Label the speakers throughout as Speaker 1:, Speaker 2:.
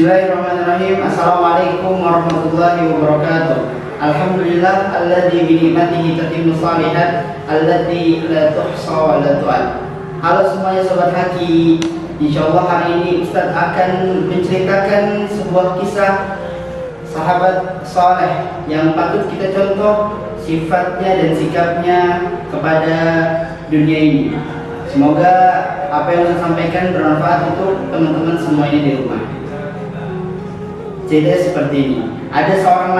Speaker 1: Bismillahirrahmanirrahim. Assalamualaikum warahmatullahi wabarakatuh. Alhamdulillah alladzi bi ni'matihi tatimmu shalihat allati la tuhsa wa la tu'ad. Halo semuanya sobat Haki. Insyaallah hari ini Ustaz akan menceritakan sebuah kisah sahabat saleh yang patut kita contoh sifatnya dan sikapnya kepada dunia ini. Semoga apa yang saya sampaikan bermanfaat untuk teman-teman semuanya di rumah. Jadi seperti ini, ada seorang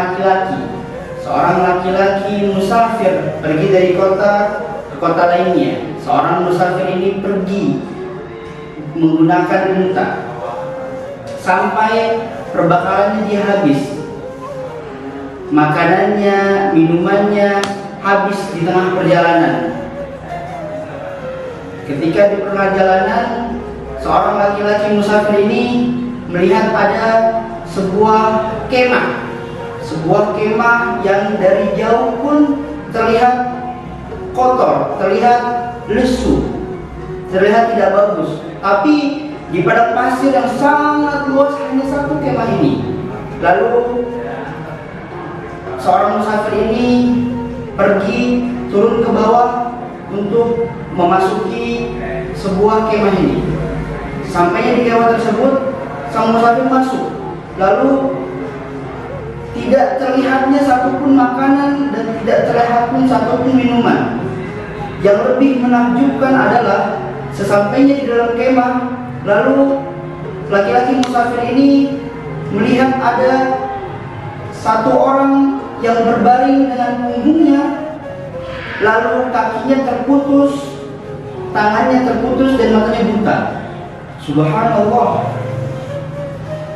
Speaker 1: laki-laki musafir pergi dari kota ke kota lainnya. Seorang musafir ini pergi menggunakan unta sampai perbekalannya dia habis, makanannya, minumannya habis di tengah perjalanan. Ketika di perjalanan, seorang laki-laki musafir ini melihat ada sebuah kemah yang dari jauh pun terlihat kotor, terlihat lesu, terlihat tidak bagus. Tapi di padang pasir yang sangat luas hanya satu kemah ini. Lalu seorang musafir ini pergi turun ke bawah untuk memasuki sebuah kemah ini. Sampainya di kemah tersebut, sang musafir masuk. Lalu tidak terlihatnya satupun makanan dan tidak terlihat pun satupun minuman. Yang lebih menakjubkan adalah sesampainya di dalam kemah, lalu laki-laki musafir ini melihat ada satu orang yang berbaring dengan punggungnya, lalu kakinya terputus, tangannya terputus dan matanya buta. Subhanallah.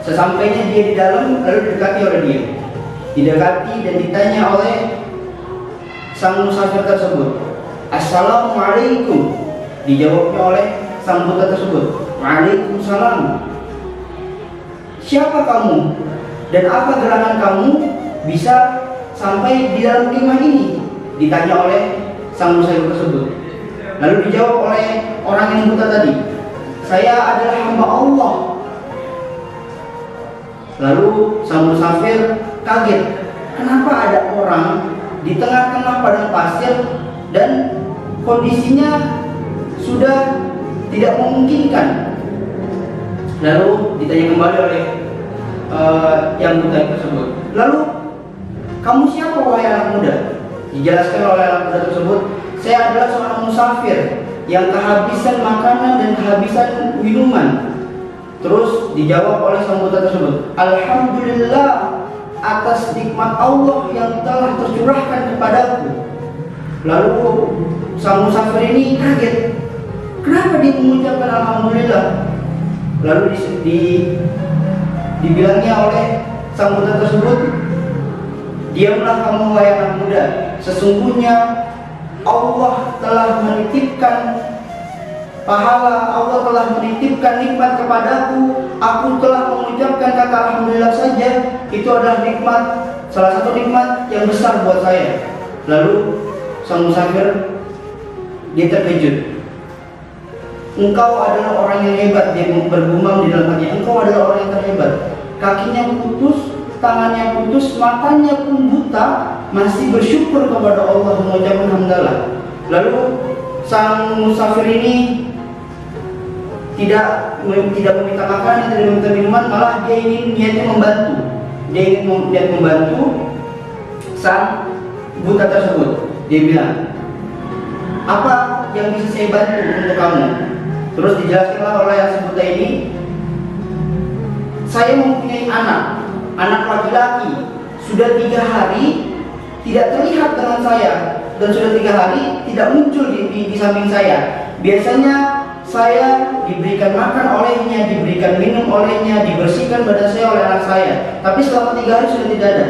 Speaker 1: Sesampainya dia di dalam, lalu didekati oleh dia. Didekati dan ditanya oleh sang musafir tersebut, Assalamualaikum. Dijawabnya oleh sang buta tersebut, Waalaikumsalam. Siapa kamu dan apa gerangan kamu bisa sampai di dalam kemah ini? Ditanya oleh sang musafir tersebut. Lalu dijawab oleh orang yang buta tadi, saya adalah hamba Allah. Lalu sang musafir kaget, kenapa ada orang di tengah-tengah padang pasir dan kondisinya sudah tidak memungkinkan. Lalu ditanya kembali oleh yang buta tersebut, lalu kamu siapa wahai anak muda? Dijelaskan oleh anak muda tersebut, saya adalah seorang musafir yang kehabisan makanan dan kehabisan minuman. Terus dijawab oleh sang buta tersebut, Alhamdulillah atas nikmat Allah yang telah tercurahkan kepadaku. Lalu sang musafir ini kaget, kenapa dia mengucapkan Alhamdulillah? Lalu dibilangnya oleh sang buta tersebut, diamlah kamu wahai anak muda, sesungguhnya Allah telah menitipkan pahala, Allah telah menitipkan nikmat kepadaku. Aku telah mengucapkan kata Alhamdulillah saja, itu adalah nikmat, salah satu nikmat yang besar buat saya. Lalu sang musafir dia terkejut. Engkau adalah orang yang hebat, dia bergumam di dalam hatinya. Engkau adalah orang yang terhebat. Kakinya putus, tangannya putus, matanya pun buta, masih bersyukur kepada Allah, mengucapkan hamdalah. Lalu sang musafir ini tidak meminta makanan, tidak meminta minuman, malah dia ingin niatnya membantu. Dia ingin membantu sang buta tersebut. Dia bilang, apa yang bisa saya bantu untuk kamu? Terus dijelaskanlah oleh yang buta ini, saya mempunyai anak laki-laki, sudah 3 hari tidak terlihat dengan saya, dan sudah 3 hari tidak muncul di samping saya. Biasanya saya diberikan makan olehnya, diberikan minum olehnya, dibersihkan badan saya oleh anak saya. Tapi selama 3 hari sudah tidak ada.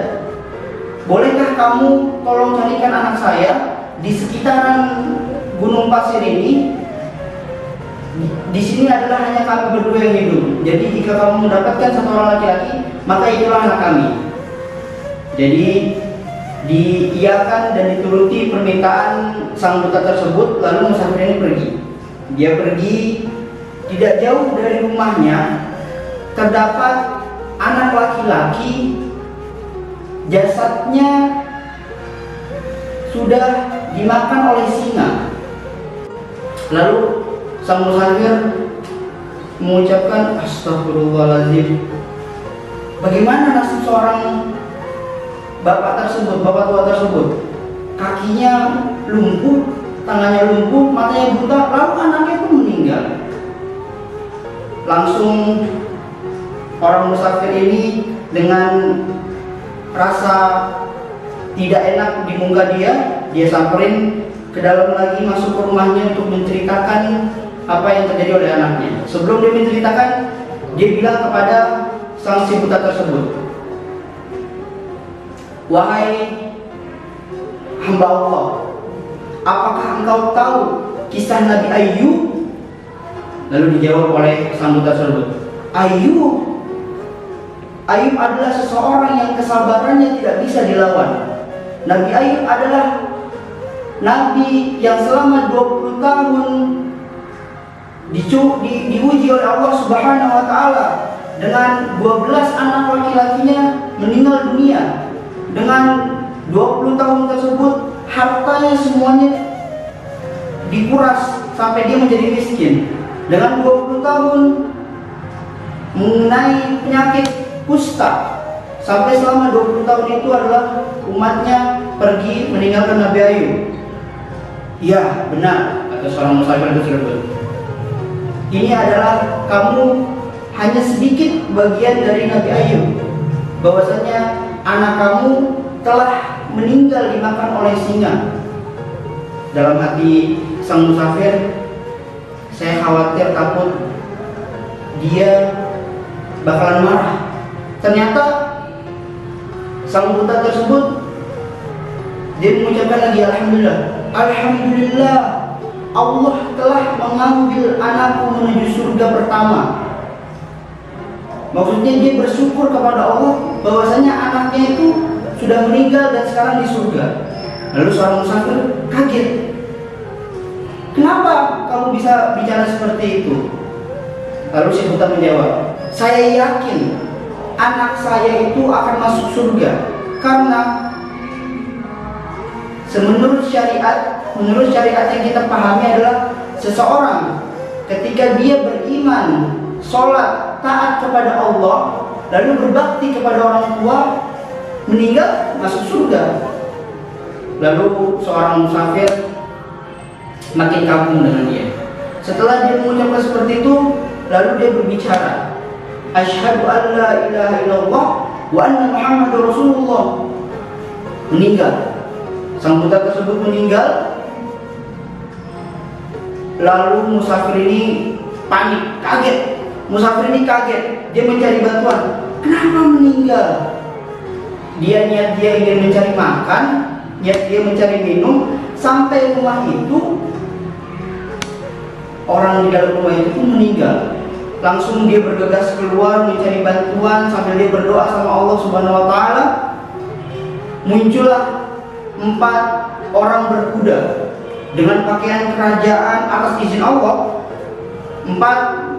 Speaker 1: Bolehkah kamu tolong carikan anak saya di sekitaran gunung pasir ini? Di sini adalah hanya kami berdua yang hidup. Jadi jika kamu mendapatkan satu orang laki-laki, maka itulah anak kami. Jadi diiyakan dan dituruti permintaan sang buta tersebut. Lalu musafir ini pergi. Dia pergi, tidak jauh dari rumahnya terdapat anak laki-laki, jasadnya sudah dimakan oleh singa. Lalu sang musafir mengucapkan, astagfirullahaladzim. Bagaimana nasib seorang bapak tua tersebut? Kakinya lumpuh, tangannya lumpuh, matanya buta, lalu anaknya pun meninggal. Langsung orang musafir ini dengan rasa tidak enak di muka dia samperin ke dalam lagi, masuk ke rumahnya untuk menceritakan apa yang terjadi oleh anaknya. Sebelum dia menceritakan, dia bilang kepada sang si buta tersebut, wahai hamba Allah, apakah engkau tahu kisah Nabi Ayub? Lalu dijawab oleh sang buta tersebut, Ayub adalah seseorang yang kesabarannya tidak bisa dilawan. Nabi Ayub adalah Nabi yang selama 20 tahun diuji oleh Allah Subhanahu wa Ta'ala, dengan 12 anak laki-lakinya meninggal dunia. Dengan 20 tahun tersebut hartanya semuanya dikuras sampai dia menjadi miskin. Dengan 20 tahun mengenai penyakit kusta, sampai selama 20 tahun itu adalah umatnya pergi meninggalkan Nabi Ayub. Ya benar, kata seorang musafir tersebut, ini adalah kamu hanya sedikit bagian dari Nabi Ayub, bahwasanya anak kamu telah meninggal dimakan oleh singa. Dalam hati sang musafir, saya khawatir, takut dia bakalan marah. Ternyata sang buta tersebut dia mengucapkan lagi, Alhamdulillah, Allah telah mengambil anakku menuju surga pertama. Maksudnya dia bersyukur kepada Allah bahwasanya anaknya itu sudah meninggal dan sekarang di surga. Lalu seorang musafir kaget, kenapa kamu bisa bicara seperti itu? Lalu si buta menjawab, saya yakin anak saya itu akan masuk surga, karena menurut syariat yang kita pahami adalah seseorang ketika dia beriman, sholat, taat kepada Allah, lalu berbakti kepada orang tua, meninggal masuk surga. Lalu seorang musafir makin kagum dengan dia. Setelah dia mengucapkan seperti itu, lalu dia berbicara, asyhadu an la ilaha illallah wa anna Muhammadar Rasulullah. Meninggal. Sang buta tersebut meninggal. Lalu musafir ini panik, kaget. Musafir ini kaget, dia mencari bantuan. Kenapa meninggal? Dia ingin mencari makan, niat dia mencari minum. Sampai rumah itu, orang di dalam rumah itu pun meninggal. Langsung dia bergegas keluar mencari bantuan sambil dia berdoa sama Allah Subhanahu wa Ta'ala. Muncullah 4 orang berkuda dengan pakaian kerajaan atas izin Allah. 4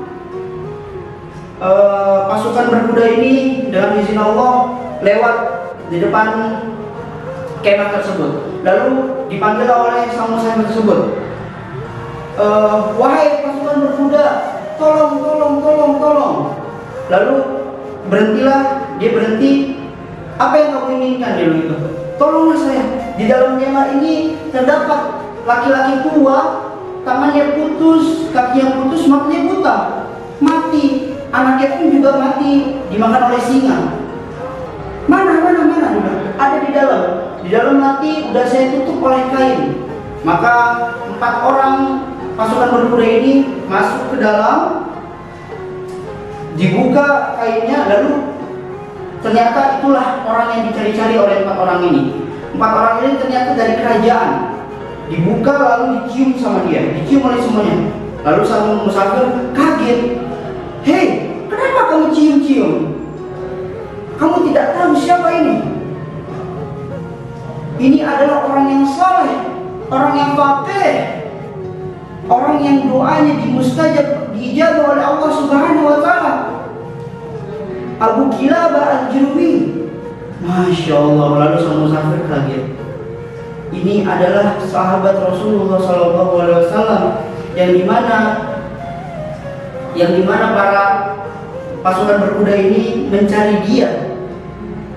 Speaker 1: pasukan berkuda ini dengan izin Allah lewat di depan kemah tersebut. Lalu dipanggil oleh sang musafir tersebut, wahai pasukan berkuda, tolong. Lalu berhentilah, dia berhenti. Apa yang kamu inginkan? Dia begitu. Tolonglah saya. Di dalam kemah ini terdapat laki-laki tua, tangannya putus, kakinya putus, matanya buta, mati. Anaknya pun juga mati dimakan oleh singa. Mana? Ada di dalam. Di dalam mati, udah saya tutup oleh kain. Maka 4 orang pasukan berkuda ini masuk ke dalam, dibuka kainnya, lalu ternyata itulah orang yang dicari-cari oleh 4 orang ini. 4 orang ini ternyata dari kerajaan. Dibuka lalu dicium sama dia, dicium oleh semuanya. Lalu sang musafir kaget. Hei, kenapa kamu cium-cium? Kamu tidak tahu siapa ini? Ini adalah orang yang saleh, orang yang faqih, orang yang doanya diijabah oleh Allah Subhanahu wa Ta'ala. Abu Kilabah Al-Juhani. Masya Allah, lalu sang musafir kaget. Ini adalah sahabat Rasulullah SAW yang dimana para pasukan berkuda ini mencari dia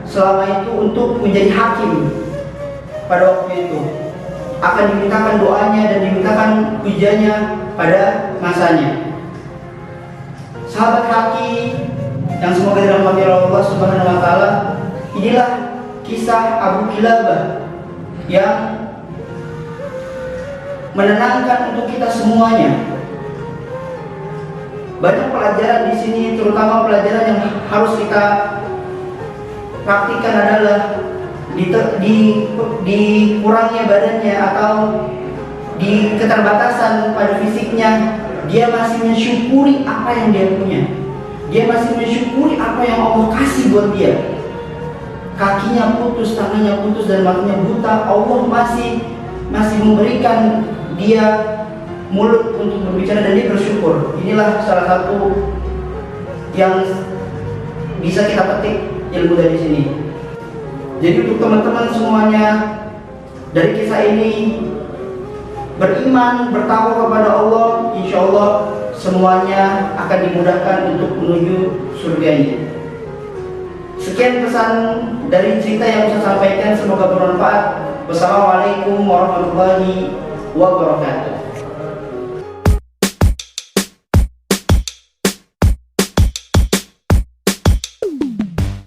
Speaker 1: selama itu untuk menjadi hakim pada waktu itu. Akan dimintakan doanya dan dimintakan ujiannya pada masanya. Sahabat hakim yang semoga dirahmati Allah Subhanahu wa taala, inilah kisah Abu Kilabah yang menenangkan untuk kita semuanya. Banyak pelajaran di sini, terutama pelajaran yang harus kita praktikkan adalah di kurangnya badannya atau di keterbatasan pada fisiknya, dia masih mensyukuri apa yang dia punya. Dia masih mensyukuri apa yang Allah kasih buat dia. Kakinya putus, tangannya putus, dan matanya buta, Allah masih memberikan dia mulut untuk berbicara dan dia bersyukur. Inilah salah satu yang bisa kita petik ilmu dari sini. Jadi untuk teman-teman semuanya, dari kisah ini beriman, bertakwa kepada Allah, insya Allah semuanya akan dimudahkan untuk menuju surganya. Sekian pesan dari cerita yang saya sampaikan, semoga bermanfaat. Wassalamualaikum warahmatullahi wabarakatuh.